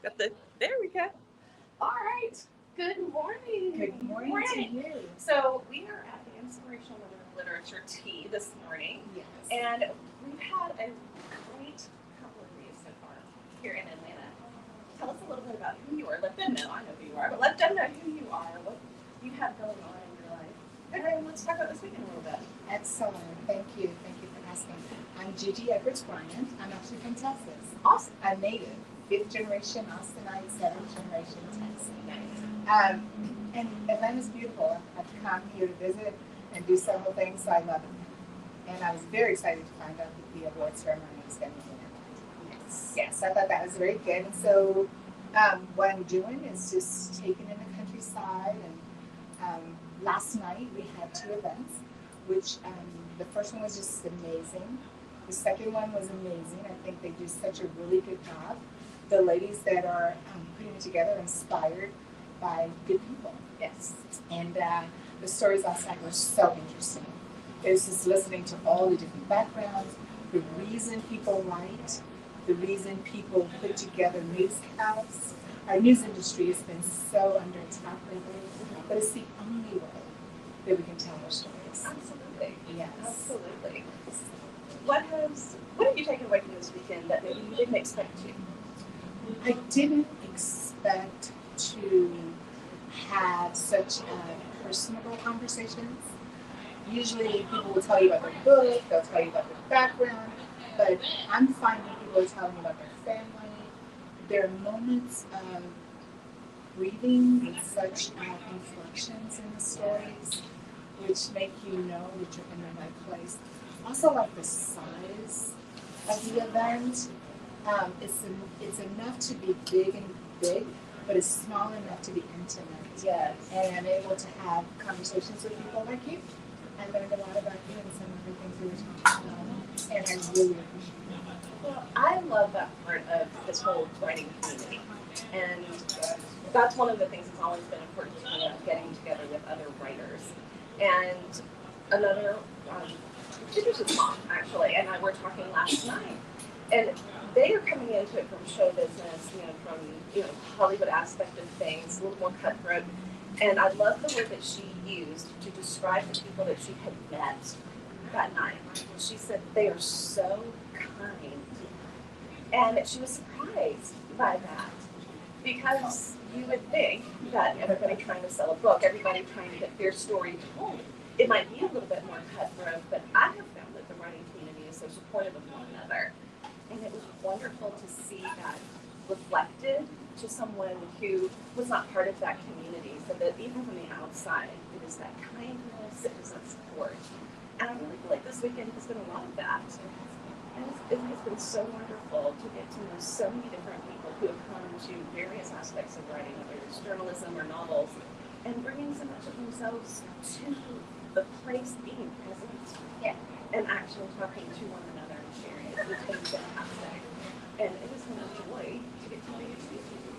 Got the, there we go. All right. Good morning. Good morning to you. So we are at the Inspirational Literature Tea this morning. Yes. And we've had a great couple of days so far here in Atlanta. Tell us a little bit about who you are. Let them know, I know who you are, but let them know who you are, what you have going on in your life. And then let's talk about this weekend a little bit. Excellent. Thank you. Thank you for asking. I'm Gigi Edwards Bryant. I'm actually from Texas. Awesome. I'm native, fifth generation Austinite, seventh generation Texan. Nice. And Atlanta's beautiful. I've come here to visit and do several things, so I love it. And I was very excited to find out that the award ceremony was going to be in Atlanta. Yes, I thought that was very good. And so what I'm doing is just taking in the countryside. And last night we had two events, which the first one was just amazing. The second one was amazing. I think they do such a really good job. The ladies that are putting it together are inspired by good people. Yes. And the stories last night were so interesting. It was just listening to all the different backgrounds, the reason people write, the reason people put together newscasts. Our news industry has been so under attack lately, but it's the only way that we can tell our stories. Absolutely. Yes. Absolutely. What have you taken away from this weekend that maybe you didn't expect to? I didn't expect to have such personable conversations. Usually people will tell you about their book, they'll tell you about their background, but I'm finding people are telling me about their family. There are moments of breathing with such inflections in the stories, which make you know that you're in the right place. Also, like the size of the event, it's enough to be big, but it's small enough to be intimate. Yes. And I'm able to have conversations with people like you. I learned a lot about you and some of the things we were talking about, and I really appreciate it. Well, I love that part of this whole writing community. And that's one of the things that's always been important to me, getting together with other writers. And another, Citrus's mom, actually, and I were talking last night. And they are coming into it from show business, from Hollywood aspect of things, a little more cutthroat. And I love the word that she used to describe the people that she had met that night. She said they are so kind, and she was surprised by that because you would think that everybody trying to sell a book, everybody trying to get their story told, it might be a little bit more cutthroat. But I have found that the writing community is so supportive of one another. And it was wonderful to see that reflected to someone who was not part of that community, so that even from the outside, it is that kindness, it is that support. And I really feel like this weekend has been a lot of that. And it has been so wonderful to get to know so many different people who have come to various aspects of writing, whether it's journalism or novels, and bringing so much of themselves to the place being present. Yeah. And actually talking to one another and sharing it. It's been fantastic. And it has been a joy to get to know you.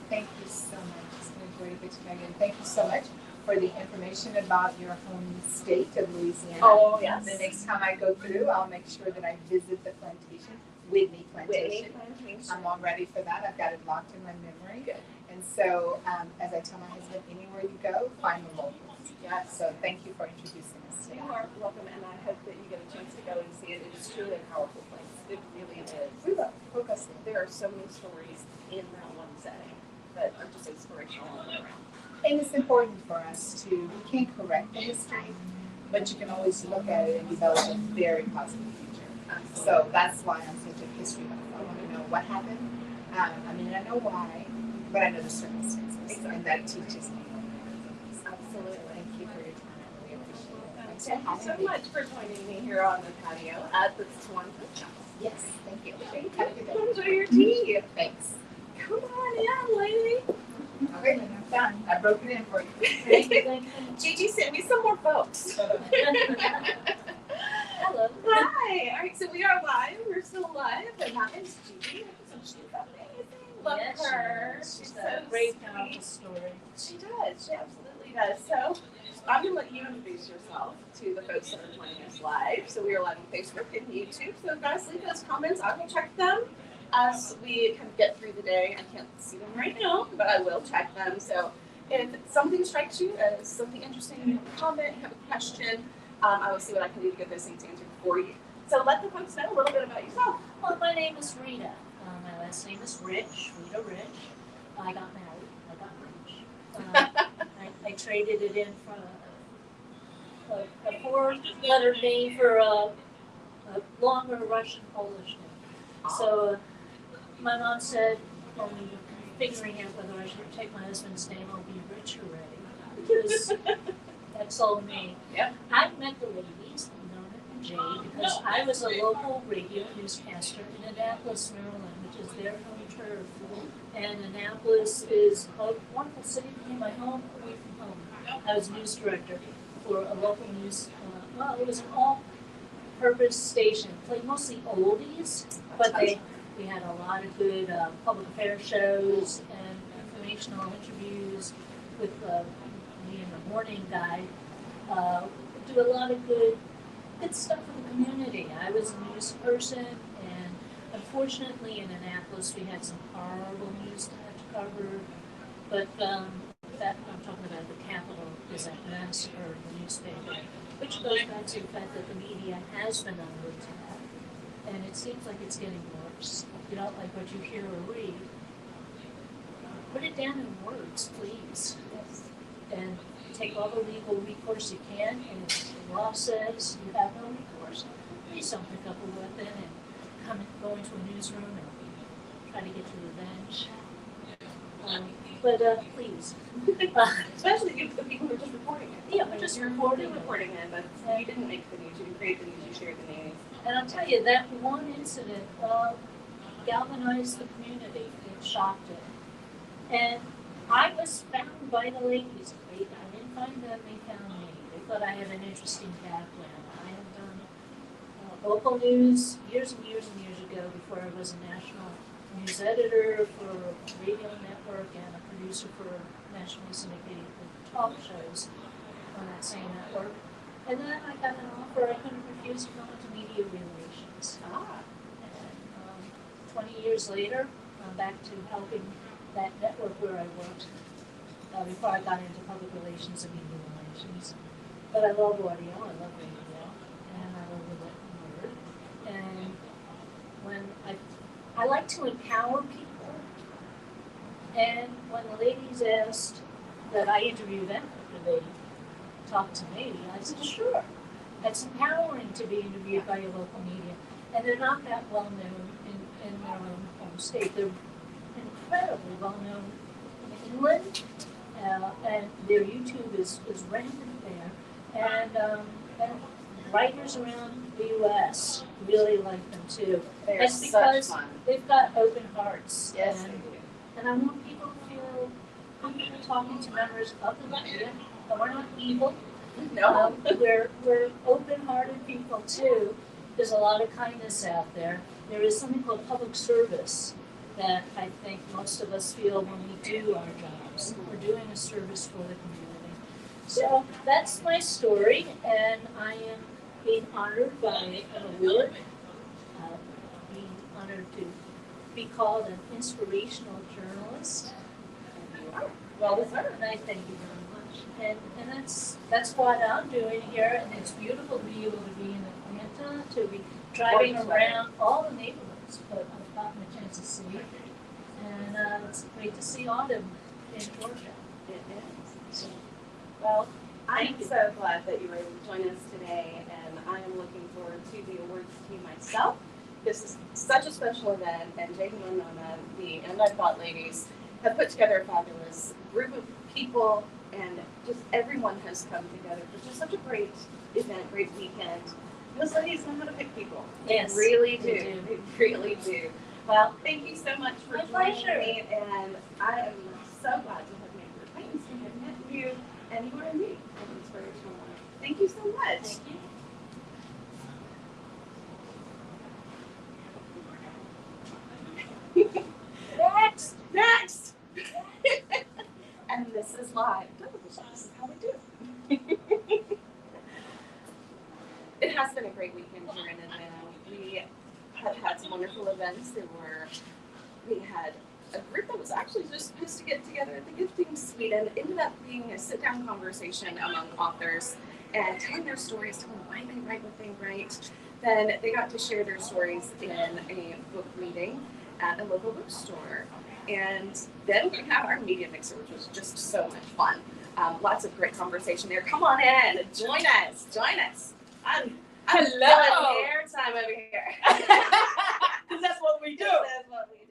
Thank you so much. It's been a joy to get to know you. And thank you so much for the information about your home state of Louisiana. Oh, yes. The next time I go through, I'll make sure that I visit the plantation, Whitney Plantation. I'm all ready for that. I've got it locked in my memory. Good. And so, as I tell my husband, anywhere you go, find the locals. Yes. So thank you for introducing us to You that. are welcome, and I hope that you get a chance to go and see it. It is truly a powerful place. It really is. We will. We'll go see. There are so many stories in that one setting that are just inspirational all the way around. And it's important for us to, we can't correct the history, but you can always look at it and develop a very positive future. Absolutely. So that's why I'm such a history buff. I want to know what happened. I know why, but I know the circumstances. Exactly. And that teaches me. Absolutely. Thank you for your time. I really appreciate it. Thanks Thank for you so having me. much for joining me here on the patio at the Swan Cookhouse. Yes, thank you. Have a good day. Enjoy your tea. Thanks. Come on in, lady. Okay, then I'm done. I broke it in for you. Gigi sent me some more folks. Hello. Hi. All right, so we are live. We're still live, and that is Gigi. She's amazing. Love Yes, her. she is. She's She's so a great, sweet. powerful story. She does. She absolutely does. So I'm going to let you introduce yourself to the folks that are joining us live. So we are live on Facebook and YouTube. So guys, leave those comments. I will check them. as we kind of get through the day, I can't see them right now, but I will check them. So if something strikes you as something interesting, you have a comment, you have a question, I will see what I can do to get those things answered for you. So let the folks know a little bit about yourself. Well, my name is Rita. My last name is Rich, Rita Rich. I got married. I got rich. I traded it in for a four-letter name for a longer Russian Polish name. So my mom said, when we were figuring out whether I should take my husband's name, I'll be rich already. Because that's all me. Yep. I met the ladies, Nona and Jade, because I was a local radio newscaster in Annapolis, Maryland, which is their home turf. And Annapolis is a wonderful city, became my home away from home. I was news director for a local news, it was an all-purpose station, played mostly oldies, but we had a lot of good public affairs shows and informational interviews with me and the morning guy. Do a lot of good stuff for the community. I was a news person, and unfortunately in Annapolis we had some horrible news to have to cover. But that I'm talking about the Capitol Gazette massacre, the newspaper, which goes back to the fact that the media has been under attack, and it seems like it's getting worse. If you don't like what you hear or read, put it down in words, please. Yes. And take all the legal recourse you can, and if the law says you have no recourse, please don't pick up a weapon and go into a newsroom and try to get your revenge. Please. Especially if the people who are just reporting it. Yeah, we're just reporting it. But you didn't make the news, you didn't create the news, you shared the news. And I'll tell you, that one incident galvanized the community. It shocked it. And I was found by the ladies. I didn't find them, they found me. They thought I had an interesting background. I had done local news years and years and years ago before I was a national news editor for a radio network and a producer for nationally syndicated talk shows on that same network. And then I got an offer I couldn't refuse to go into media relations. And 20 years later, I'm back to helping that network where I worked before I got into public relations and media relations. But I love audio, I love radio, and I love the written word. And when I like to empower people, and when the ladies asked that I interview them after they talked to me, I said, sure. It's empowering to be interviewed by your local media. And they're not that well known in their own home state. They're incredibly well known in England, and their YouTube is rampant there. And writers around the U.S. really like them too. They are It's because such fun. they've got open hearts. Yes, and, they do. and I want people to feel comfortable talking to members of the media. And we're not evil. No. We're open-hearted people too. There's a lot of kindness out there. There is something called public service that I think most of us feel when we do our jobs. We're doing a service for the community. So that's my story, and I am being honored by an award, being honored to be called an inspirational journalist. And you are well deserved. And I thank you very much. And that's what I'm doing here, and it's beautiful to be able to be in Atlanta, to be driving around all the neighborhoods that I've gotten a chance to see. And it's great to see autumn in Georgia. It is. So, Well, I'm Thank you. so glad that you were able to join us today, and I am looking forward to the awards team myself. This is such a special event, and Jake and Nona, the And I Thought ladies, have put together a fabulous group of people, and just everyone has come together for just such a great event, great weekend. Those ladies know how to pick people. Yes, They really they do. do. They really do. Well, thank you so much for My joining pleasure. me, and I am so glad to have made your acquaintance and have met you, and you are me, an inspirational one. Thank you so much. thank you. Next! Next! And this is live television. This is how we do it. It has been a great weekend here in Atlanta. We have had some wonderful events. We had a group that was actually just supposed to get together at the gifting suite, and it ended up being a sit-down conversation among authors and telling their stories, telling why they write what they write. Then they got to share their stories in a book reading at a local bookstore. And then we had our media mixer, which was just so much fun. Lots of great conversation there. Come on in, join us. I'm Hello. airtime over here. Because that's what we do. That's what we do.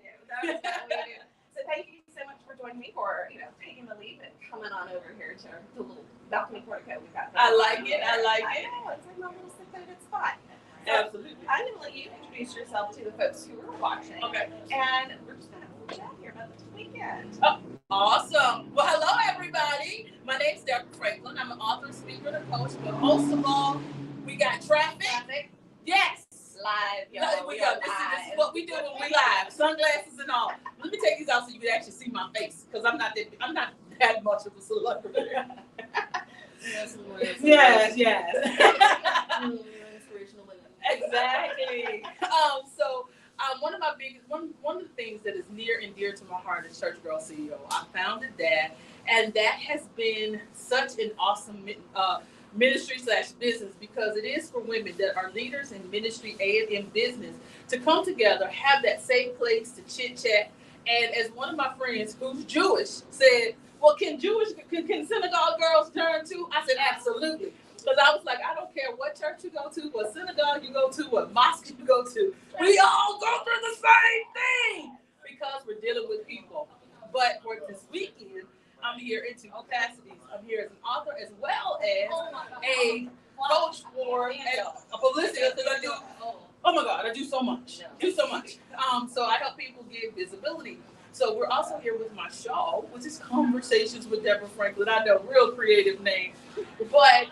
So thank you so much for joining me, for taking the lead and coming on over here to the little balcony portico we got. I like it. I know, it's like my little secluded spot. So Absolutely. I'm going to let you introduce yourself to the folks who are watching. Okay. And we're just going to have a chat here about this weekend. Awesome. Well, hello, everybody. My name's Deborah Franklin. I'm an author, speaker, and a coach. But most of all, we got traffic. Yes. Live, y'all. No, we go. This is what we do when we live. Sunglasses and all. Let me take these off so you can actually see my face, because I'm not that much of a celebrity. Yes. Inspirational women. Exactly. One of the things that is near and dear to my heart is Church Girl CEO. I founded that, and that has been such an awesome ministry/business, because it is for women that are leaders in ministry and in business to come together, have that safe place to chit chat. And as one of my friends who's Jewish said, well, can synagogue girls turn too? I said, absolutely. Because I was like, I don't care what church you go to, what synagogue you go to, what mosque you go to. We all go through the same thing because we're dealing with people. But for this weekend, I'm here in two capacities. I'm here as an author as well as a coach for a publicity. Oh my God, I do so much. So I help people get visibility. So we're also here with my show, which is Conversations with Deborah Franklin. I know, real creative name. But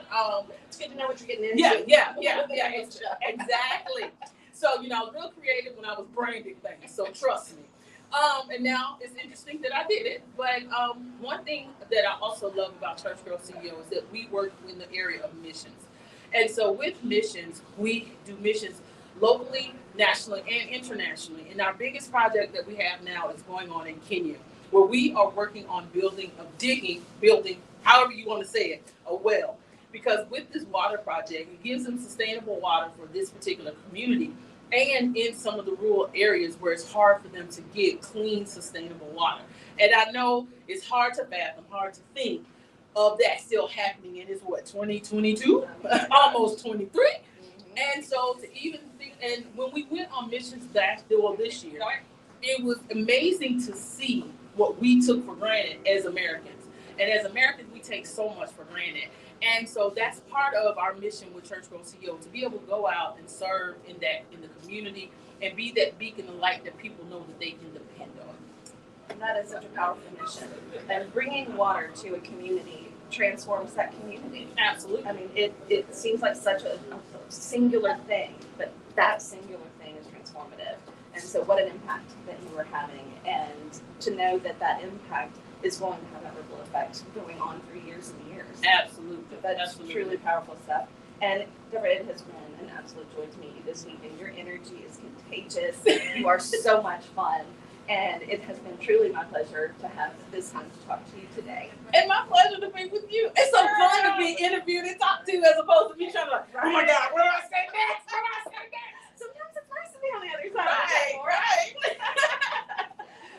It's good to know what you're getting into. yeah, exactly. So, I was real creative when I was branding things, so trust me. And now it's interesting that I did it. But one thing that I also love about Church Girl CEO is that we work in the area of missions. And so with missions, we do missions locally, nationally, and internationally. And our biggest project that we have now is going on in Kenya, where we are working on building, however you want to say it, a well. Because with this water project, it gives them sustainable water for this particular community, and in some of the rural areas where it's hard for them to get clean, sustainable water. And I know it's hard to fathom, hard to think of that still happening in 2022, almost 23. And so to even think, and when we went on missions this year, it was amazing to see what we took for granted as Americans. And as Americans, we take so much for granted. And so that's part of our mission with Church Girl CEO, to be able to go out and serve in the community and be that beacon of light that people know that they can depend on. And that is such a powerful mission. And bringing water to a community transforms that community. Absolutely. I mean, it seems like such a singular thing, but that singular thing is transformative. And so what an impact that you are having, and to know that that impact is going to have that ripple effect going on for years and years. Absolutely. That's truly powerful stuff. And Deborah, it has been an absolute joy to meet you this weekend. Your energy is contagious. You are so much fun. And it has been truly my pleasure to have this time to talk to you today. And my pleasure to be with you. It's so fun to be interviewed and talked to, as opposed to me trying to oh my God, what do I say next? Sometimes it's nice to be on the other side. Right.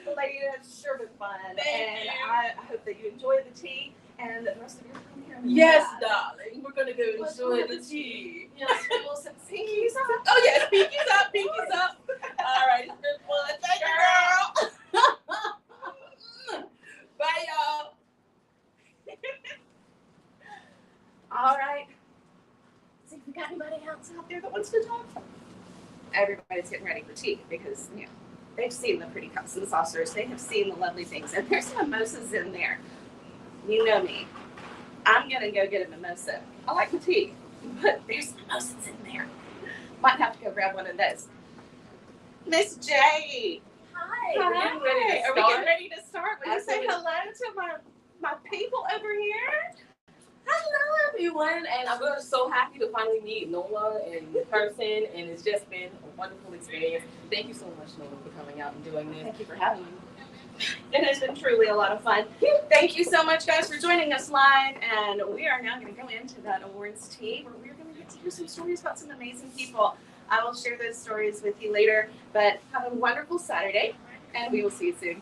Well, lady, it's sure been fun. Thank you. I hope that you enjoy the tea and the rest of your time here. Yes, darling. We're going to go enjoy the tea. Yes, we'll some pinkies up. Oh, yes. Pinkies up. All right. It's been fun. Thank you, girl. Bye, y'all. All right. See if we got anybody else out there that wants to talk. Everybody's getting ready for tea because, they've seen the pretty cups and saucers. They have seen the lovely things. And there's some mimosas in there. You know me. I'm going to go get a mimosa. I like the tea, but there's mimosas in there. Might have to go grab one of those. Miss J. Hi. Are we getting Are ready to start? Will you say Absolutely. hello to my people over here? Hello, you one, and I'm just so happy to finally meet Nola in person, and it's just been a wonderful experience. Thank you so much, Nola, for coming out and doing this. Thank you for having me. It has been truly a lot of fun. Thank you so much, guys, for joining us live. And we are now going to go into that awards tea where we're going to get to hear some stories about some amazing people. I will share those stories with you later. But have a wonderful Saturday, and we will see you soon.